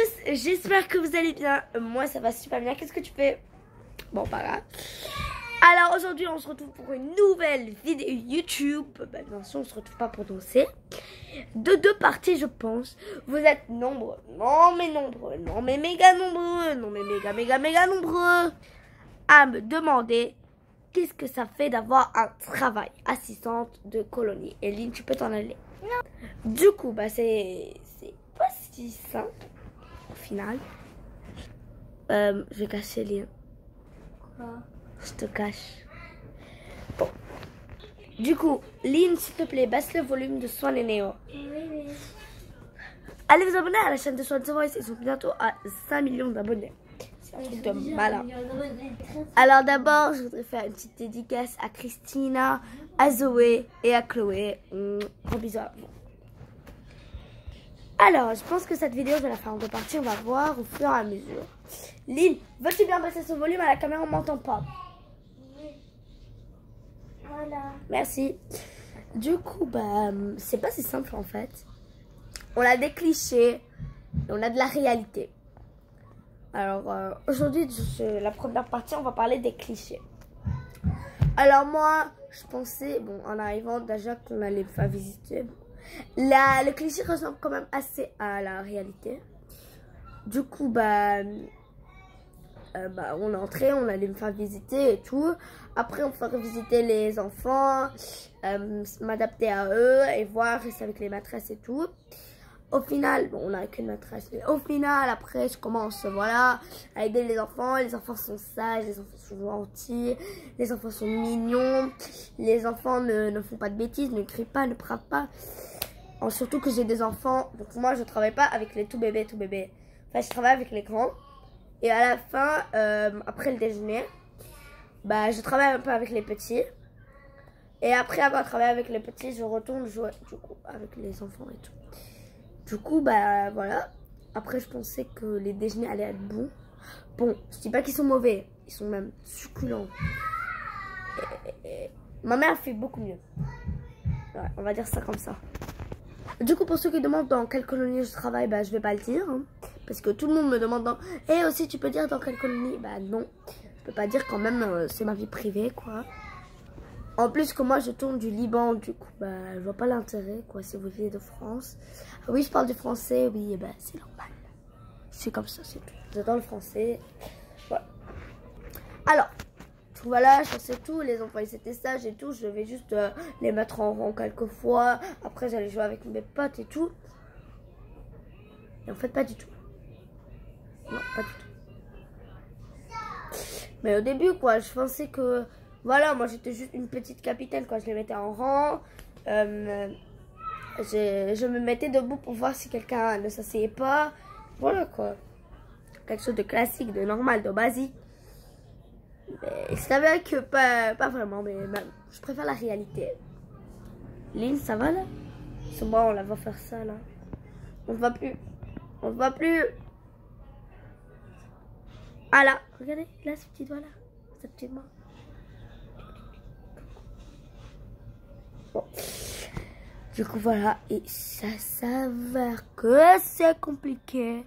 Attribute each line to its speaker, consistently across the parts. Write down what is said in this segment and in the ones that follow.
Speaker 1: tous, j'espère que vous allez bien. Moi ça va super bien. Qu'est-ce que tu fais? Bon, pas grave. Alors aujourd'hui on se retrouve pour une nouvelle vidéo YouTube. Bien sûr on se retrouve pas pour danser. De deux parties je pense. Vous êtes nombreux, non mais nombreux, non mais méga nombreux, non mais méga nombreux à me demander qu'est-ce que ça fait d'avoir un travail assistante de colonie. Eline, tu peux t'en aller? Non. Du coup c'est pas si simple au final. Je vais cacher Eline. Quoi? Je te cache. Bon. Du coup, Lynn, s'il te plaît, baisse le volume de Swan et Néo. Oui. Allez vous abonner à la chaîne de Swan The Voice. Ils sont bientôt à 5 millions d'abonnés. C'est un truc de malin. Alors d'abord, je voudrais faire une petite dédicace à Christina, à Zoé et à Chloé. Gros bisous à vous. Alors, je pense que cette vidéo, je vais la faire en deux parties. On va voir au fur et à mesure. Lynn, veux-tu bien baisser ce volume? À la caméra, on m'entend pas. Voilà. Merci. Du coup, c'est pas si simple en fait. On a des clichés et on a de la réalité. Alors, aujourd'hui, la première partie, on va parler des clichés. Alors moi, je pensais, bon, en arrivant déjà qu'on allait me faire visiter. Le cliché ressemble quand même assez à la réalité. Du coup, on est entré, on allait me faire visiter et tout. Après, on ferait visiter les enfants, m'adapter à eux et voir, rester avec les maîtresses et tout. Au final, bon, on n'a qu'une maîtresse, mais au final, après, je commence, voilà, à aider les enfants. Les enfants sont sages, les enfants sont gentils, les enfants sont mignons, les enfants ne font pas de bêtises, ne crient pas, ne bravent pas. Surtout que j'ai des enfants, donc moi, je travaille pas avec les tout bébés. Enfin, je travaille avec les grands. Et à la fin, après le déjeuner, je travaille un peu avec les petits. Et après avoir travaillé avec les petits, je retourne jouer du coup, avec les enfants et tout. Du coup, voilà. Après, je pensais que les déjeuners allaient être bons. Bon, je dis pas qu'ils sont mauvais. Ils sont même succulents. Et ma mère fait beaucoup mieux. Ouais, on va dire ça comme ça. Du coup, pour ceux qui demandent dans quelle colonie je travaille, je vais pas le dire. Hein, parce que tout le monde me demande dans... Et aussi, tu peux dire dans quelle colonie? Non. Je peux pas dire quand même, c'est ma vie privée, quoi. En plus que moi, je tourne du Liban, du coup, je vois pas l'intérêt, quoi, si vous vivez de France. Ah oui, je parle du français, oui, c'est normal. C'est comme ça, c'est tout. J'adore le français. Voilà. Alors, voilà, je sais tout, les enfants, ils étaient sages et tout. Je vais juste les mettre en rang quelques fois. Après, j'allais jouer avec mes potes et tout. Et en fait, pas du tout. Non, pas du tout. Mais au début, quoi, je pensais que... Voilà, moi j'étais juste une petite capitaine quand je les mettais en rang. Je me mettais debout pour voir si quelqu'un ne s'asseyait pas. Voilà quoi. Quelque chose de classique, de normal, de basique. Mais c'est vrai que pas vraiment, mais même, je préfère la réalité. Lynn, ça va là? C'est bon, on la va faire ça là. On ne va plus. On ne va plus. Ah là, regardez, là ce petit doigt là. Ce petit doigt. Bon. Du coup voilà, et ça s'avère que c'est compliqué.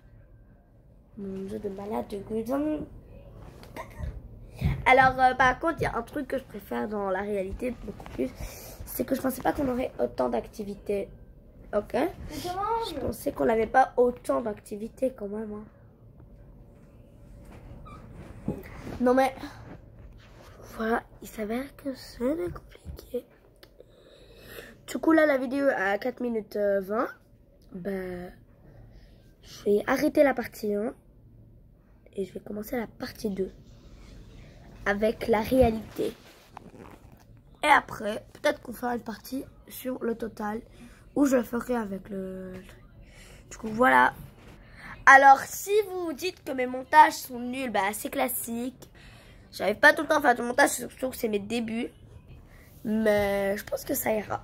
Speaker 1: Mon dieu de malade de gudon. Alors par contre, il y a un truc que je préfère dans la réalité beaucoup plus, c'est que je pensais pas qu'on aurait autant d'activités. Ok? Je pensais qu'on n'avait pas autant d'activités quand même. Hein. Non mais voilà, il s'avère que c'est compliqué. Du coup là la vidéo à 4 minutes 20, je vais arrêter la partie 1 et je vais commencer la partie 2 avec la réalité. Et après, peut-être qu'on fera une partie sur le total où je le ferai avec le... Du coup voilà. Alors si vous dites que mes montages sont nuls, c'est classique. J'arrive pas tout le temps à faire du montage, surtout que c'est mes débuts. Mais je pense que ça ira.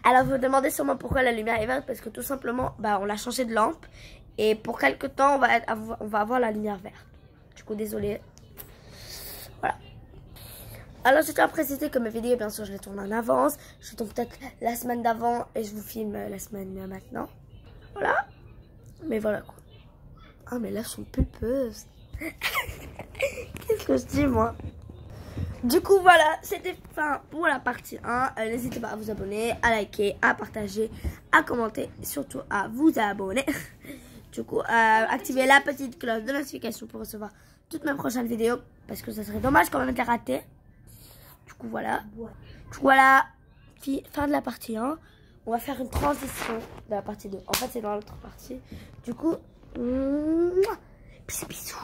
Speaker 1: Alors vous vous demandez sûrement pourquoi la lumière est verte, parce que tout simplement on a changé de lampe et pour quelques temps on va avoir la lumière verte. Du coup désolé. Voilà. Alors je tiens à préciser que mes vidéos bien sûr je les tourne en avance. Je tourne peut-être la semaine d'avant et je vous filme la semaine maintenant. Voilà. Mais voilà quoi. Ah, mais là, elles sont pulpeuses. Qu'est-ce que je dis, moi? Du coup, voilà, c'était fin pour la partie 1. N'hésitez pas à vous abonner, à liker, à partager, à commenter, et surtout à vous abonner. Du coup, activez la petite cloche de notification pour recevoir toutes mes prochaines vidéos. Parce que ça serait dommage quand même de les rater. Du coup, voilà. Voilà, fin de la partie 1. On va faire une transition de la partie 2. En fait, c'est dans l'autre partie. Du coup, bisous, bisous.